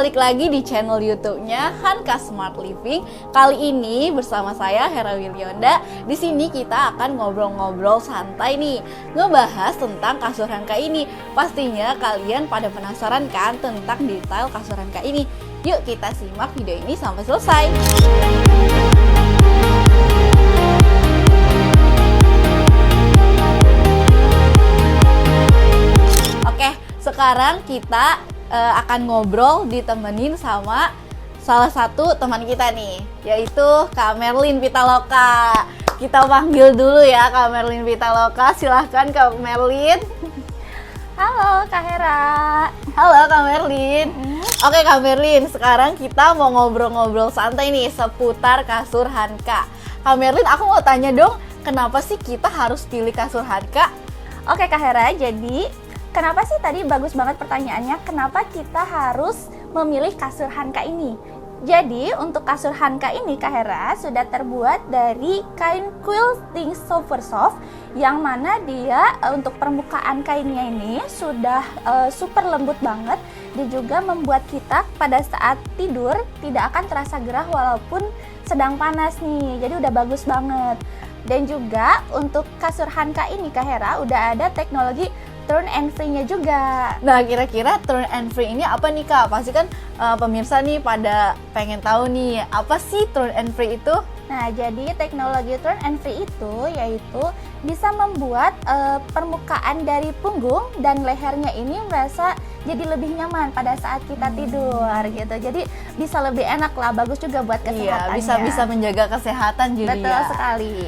balik lagi di channel YouTube-nya Hanka Smart Living. Kali ini bersama saya Hera Wilyonda. Di sini kita akan ngobrol-ngobrol santai nih, ngebahas tentang kasur Hanka ini. Pastinya kalian pada penasaran kan tentang detail kasur Hanka ini. Yuk kita simak video ini sampai selesai. Oke, sekarang kita akan ngobrol ditemenin sama salah satu teman kita nih, yaitu Kak Merlin Pitaloka. Kita panggil dulu ya Kak Merlin Pitaloka. Silahkan Kak Merlin. Halo Kak Hera. Halo Kak Merlin. Oke Kak Merlin, sekarang kita mau ngobrol-ngobrol santai nih seputar kasur Hanka. Kak Merlin, aku mau tanya dong, kenapa sih kita harus pilih kasur Hanka? Oke Kak Hera, jadi kenapa sih tadi bagus banget pertanyaannya, kenapa kita harus memilih kasur Hanka ini? Jadi untuk kasur Hanka ini Kak Hera sudah terbuat dari kain quilting super soft, yang mana dia untuk permukaan kainnya ini sudah super lembut banget. Dia juga membuat kita pada saat tidur tidak akan terasa gerah walaupun sedang panas nih. Jadi udah bagus banget. Dan juga untuk kasur Hanka ini Kak Hera udah ada teknologi turn and free-nya juga. Nah, kira-kira turn and free ini apa nih Kak? Pasti kan pemirsa nih pada pengen tahu nih, apa sih turn and free itu? Nah, jadi teknologi turn and free itu yaitu bisa membuat permukaan dari punggung dan lehernya ini merasa jadi lebih nyaman pada saat kita tidur gitu. Jadi bisa lebih enak lah, bagus juga buat kesehatannya. Iya, bisa menjaga kesehatan juga. Betul sekali.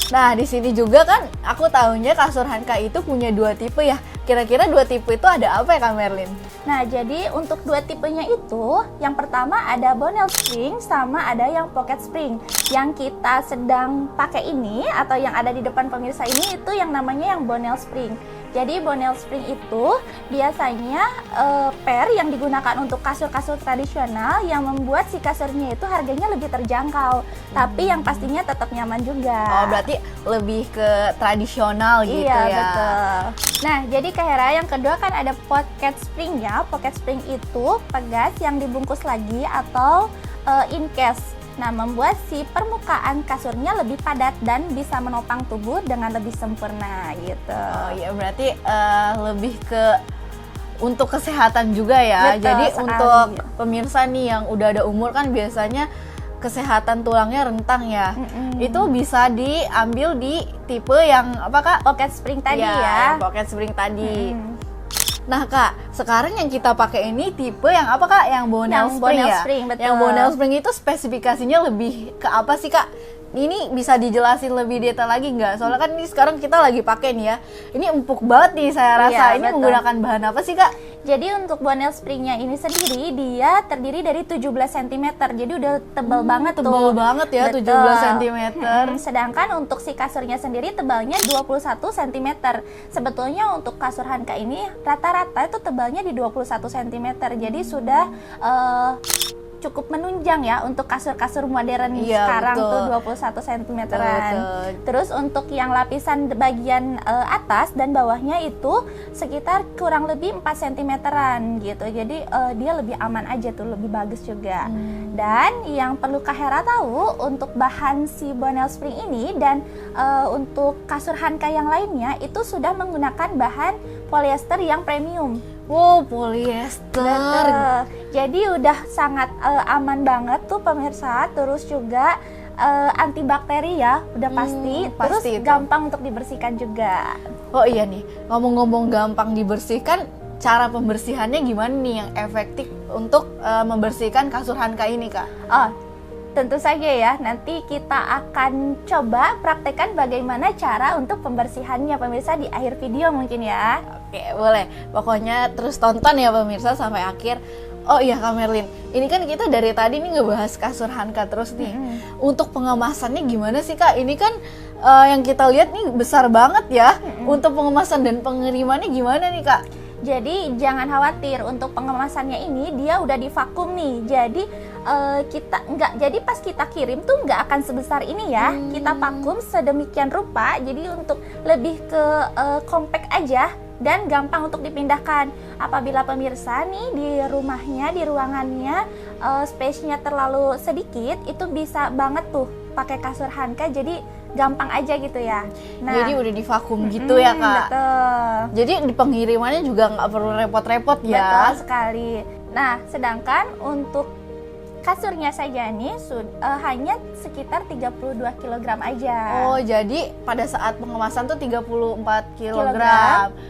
Nah, di sini juga kan aku tahunya kasur Hanka itu punya dua tipe ya. Kira-kira dua tipe itu ada apa ya Kak Merlin? Nah, jadi untuk dua tipenya itu, yang pertama ada bonel spring sama ada yang pocket spring. Yang kita sedang pakai ini atau yang ada di depan pemirsa ini itu yang namanya yang bonel spring. Jadi bonel spring itu biasanya pair yang digunakan untuk kasur-kasur tradisional yang membuat si kasurnya itu harganya lebih terjangkau, tapi yang pastinya tetap nyaman juga. Oh, berarti lebih ke tradisional gitu iya, ya. Betul. Nah, jadi Kak Hera, yang kedua kan ada pocket spring ya. Pocket spring itu pegas yang dibungkus lagi atau in case. Nah, membuat si permukaan kasurnya lebih padat dan bisa menopang tubuh dengan lebih sempurna gitu. Oh iya, berarti lebih ke untuk kesehatan juga ya. Betul, jadi sekali. Untuk pemirsa nih yang udah ada umur kan biasanya kesehatan tulangnya rentang ya. Itu bisa diambil di tipe yang apa Kak? Pocket spring tadi ya. Pocket spring tadi. Nah Kak, sekarang yang kita pakai ini tipe yang apa Kak? Yang bonel spring ya? Betul. Yang bonel spring itu spesifikasinya lebih ke apa sih Kak? Ini bisa dijelasin lebih detail lagi nggak? Soalnya kan ini sekarang kita lagi pakai nih ya. Ini empuk banget nih saya rasa. Iya, ini betul. menggunakan bahan apa sih Kak? Jadi untuk bonel springnya ini sendiri dia terdiri dari 17 cm. Jadi udah tebal banget tuh. Tebal banget ya. Betul. 17 cm. Sedangkan untuk si kasurnya sendiri tebalnya 21 cm. Sebetulnya untuk kasur Hanka ini rata-rata itu tebalnya di 21 cm. Jadi sudah cukup menunjang ya untuk kasur-kasur modern sekarang betul. Tuh 21 cm-an. Betul. Terus untuk yang lapisan bagian atas dan bawahnya itu sekitar kurang lebih 4 cm-an gitu. Jadi dia lebih aman aja tuh, lebih bagus juga. Dan yang perlu Kak Hera tahu untuk bahan si bonel spring ini dan untuk kasur Hanka yang lainnya itu sudah menggunakan bahan polyester yang premium. Wow, polyester. Betul. Jadi udah sangat aman banget tuh pemirsa. Terus juga antibakteri ya, udah pasti. Terus pasti itu. gampang untuk dibersihkan juga. Oh iya nih, ngomong-ngomong gampang dibersihkan, cara pembersihannya gimana nih yang efektif untuk membersihkan kasur Hanka ini Kak? Oh, tentu saja ya, nanti kita akan coba praktekkan bagaimana cara untuk pembersihannya pemirsa di akhir video mungkin ya. Oke, boleh. Pokoknya terus tonton ya pemirsa sampai akhir. Oh iya Kak Merlin, ini kan kita dari tadi nih ngebahas kasur Hanka terus nih. Untuk pengemasannya gimana sih Kak? Ini kan yang kita lihat nih besar banget ya. Untuk pengemasan dan pengirimannya gimana nih Kak? Jadi jangan khawatir, untuk pengemasannya ini dia udah divakum nih. Jadi jadi pas kita kirim tuh nggak akan sebesar ini ya. Kita vakum sedemikian rupa. Jadi untuk lebih ke compact aja. dan gampang untuk dipindahkan. Apabila pemirsa nih di rumahnya, di ruangannya space-nya terlalu sedikit, itu bisa banget tuh pakai kasur Hanka, jadi gampang aja gitu ya. Jadi udah divakum gitu ya Kak? Betul. Jadi di pengirimannya juga nggak perlu repot-repot ya? Betul sekali. Nah, sedangkan untuk kasurnya saja nih hanya sekitar 32 kg aja. Oh, jadi pada saat pengemasan tuh 34 kg.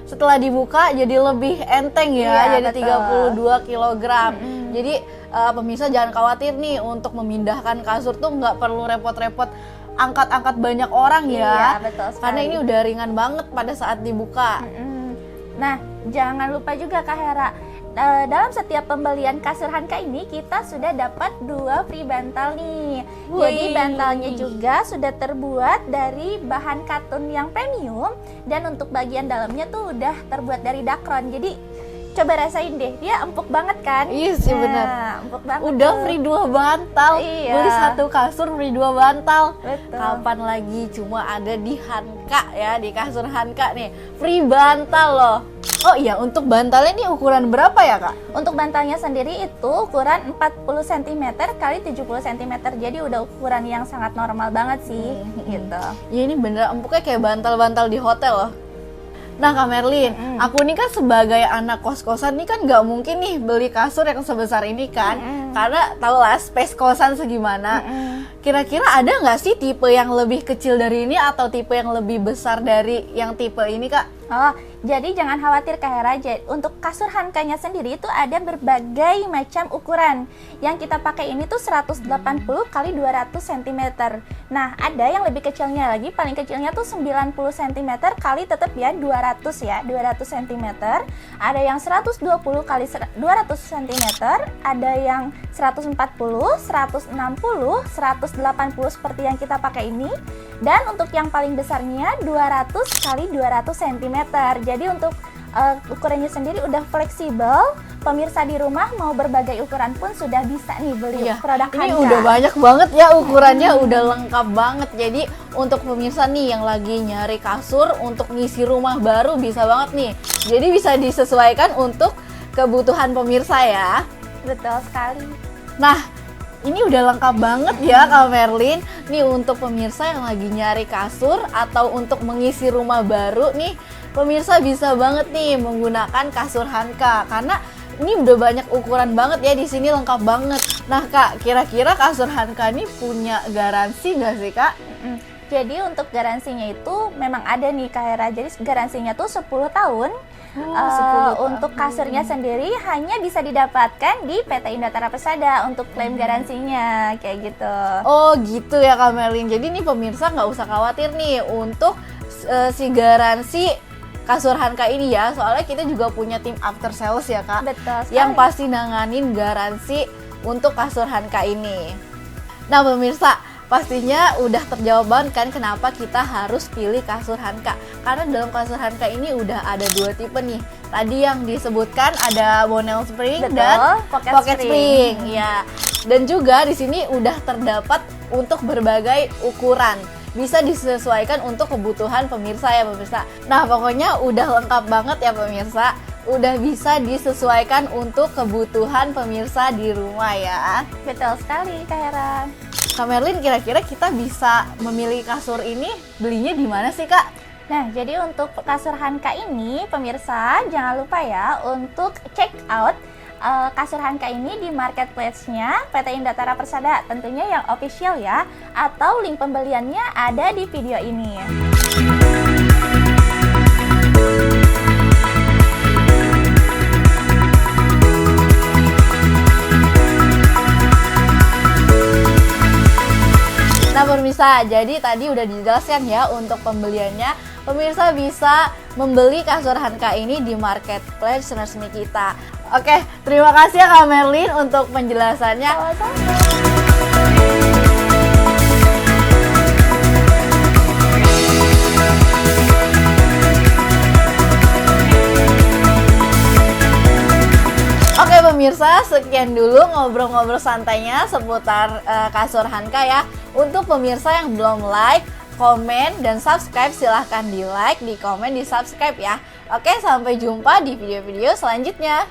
Setelah dibuka jadi lebih enteng ya, Iya, jadi betul. 32 kg. Jadi pemirsa jangan khawatir nih untuk memindahkan kasur tuh nggak perlu repot-repot angkat-angkat banyak orang ya. Iya, betul sekali. Karena ini udah ringan banget pada saat dibuka. Nah, jangan lupa juga Kak Hera, dalam setiap pembelian kasur Hanka ini kita sudah dapat 2 free bantal nih. Jadi bantalnya juga sudah terbuat dari bahan katun yang premium, dan untuk bagian dalamnya tuh udah terbuat dari dakron. Jadi coba rasain deh, dia empuk banget kan? Iya sih, benar. Empuk banget. Udah tuh. free 2 bantal. Iya. Beli 1 kasur free 2 bantal. Betul. Kapan lagi, cuma ada di Hanka ya, di kasur Hanka nih. Free bantal loh. Oh iya, untuk bantalnya ini ukuran berapa ya Kak? Untuk bantalnya sendiri itu ukuran 40 cm kali 70 cm. Jadi udah ukuran yang sangat normal banget sih gitu. Ya ini bener empuknya kayak bantal-bantal di hotel loh. Nah Kak Merlin, aku nih kan sebagai anak kos-kosan nih kan nggak mungkin nih beli kasur yang sebesar ini kan, karena tau lah space kosan segimana. Kira-kira ada nggak sih tipe yang lebih kecil dari ini atau tipe yang lebih besar dari yang tipe ini Kak? Oh, jadi jangan khawatir Kak Hera. Untuk kasur Hankanya sendiri itu ada berbagai macam ukuran. Yang kita pakai ini tuh 180 kali 200 cm. Nah, ada yang lebih kecilnya lagi, paling kecilnya tuh 90 cm kali tetap ya 200 cm. Ada yang 120 kali 200 cm, ada yang 140, 160, 180 seperti yang kita pakai ini. Dan untuk yang paling besarnya 200 kali 200 cm. Jadi untuk ukurannya sendiri udah fleksibel. Pemirsa di rumah mau berbagai ukuran pun sudah bisa nih beli produk Hanka. Ini udah banyak banget ya ukurannya, udah lengkap banget. Jadi untuk pemirsa nih yang lagi nyari kasur untuk ngisi rumah baru bisa banget nih. Jadi bisa disesuaikan untuk kebutuhan pemirsa ya. Betul sekali. Nah, ini udah lengkap banget ya Kak Merlin. Nih untuk pemirsa yang lagi nyari kasur atau untuk mengisi rumah baru nih, pemirsa bisa banget nih menggunakan kasur Hanka karena ini udah banyak ukuran banget ya, di sini lengkap banget. Nah Kak, kira-kira kasur Hanka ini punya garansi nggak sih Kak? Jadi untuk garansinya itu memang ada nih Kak Hera. Jadi garansinya tuh 10 tahun. 10 untuk kasurnya sendiri hanya bisa didapatkan di PT Indatara Persada untuk klaim garansinya kayak gitu. Oh gitu ya Kak Merlin. Jadi nih pemirsa nggak usah khawatir nih untuk si garansi kasur Hanka ini ya. Soalnya kita juga punya tim after sales ya Kak. Betul sekali. Yang pasti nanganin garansi untuk kasur Hanka ini. Nah pemirsa, pastinya udah terjawab banget kan kenapa kita harus pilih kasur Hanka. Karena dalam kasur Hanka ini udah ada 2 tipe nih. Tadi yang disebutkan ada Bonnell Spring. Betul, dan Pocket Spring. Ya. Dan juga di sini udah terdapat untuk berbagai ukuran. Bisa disesuaikan untuk kebutuhan pemirsa ya pemirsa. Nah pokoknya udah lengkap banget ya pemirsa. Udah bisa disesuaikan untuk kebutuhan pemirsa di rumah ya. Betul sekali Kak Hera. Kak Merlin, kira-kira kita bisa memilih kasur ini belinya di mana sih Kak? Nah, jadi untuk kasur Hanka ini, pemirsa jangan lupa ya untuk check out kasur Hanka ini di marketplace-nya PT Indatara Persada, tentunya yang official ya, atau link pembeliannya ada di video ini. Nah pemirsa, jadi tadi udah dijelaskan ya untuk pembeliannya. Pemirsa bisa membeli kasur Hanka ini di marketplace resmi kita. Oke, terima kasih ya Kak Merlin untuk penjelasannya. Oke pemirsa, sekian dulu ngobrol-ngobrol santainya seputar kasur Hanka ya. Untuk pemirsa yang belum like, komen, dan subscribe. Silahkan di like, di komen, di subscribe ya. Oke, sampai jumpa di video-video selanjutnya.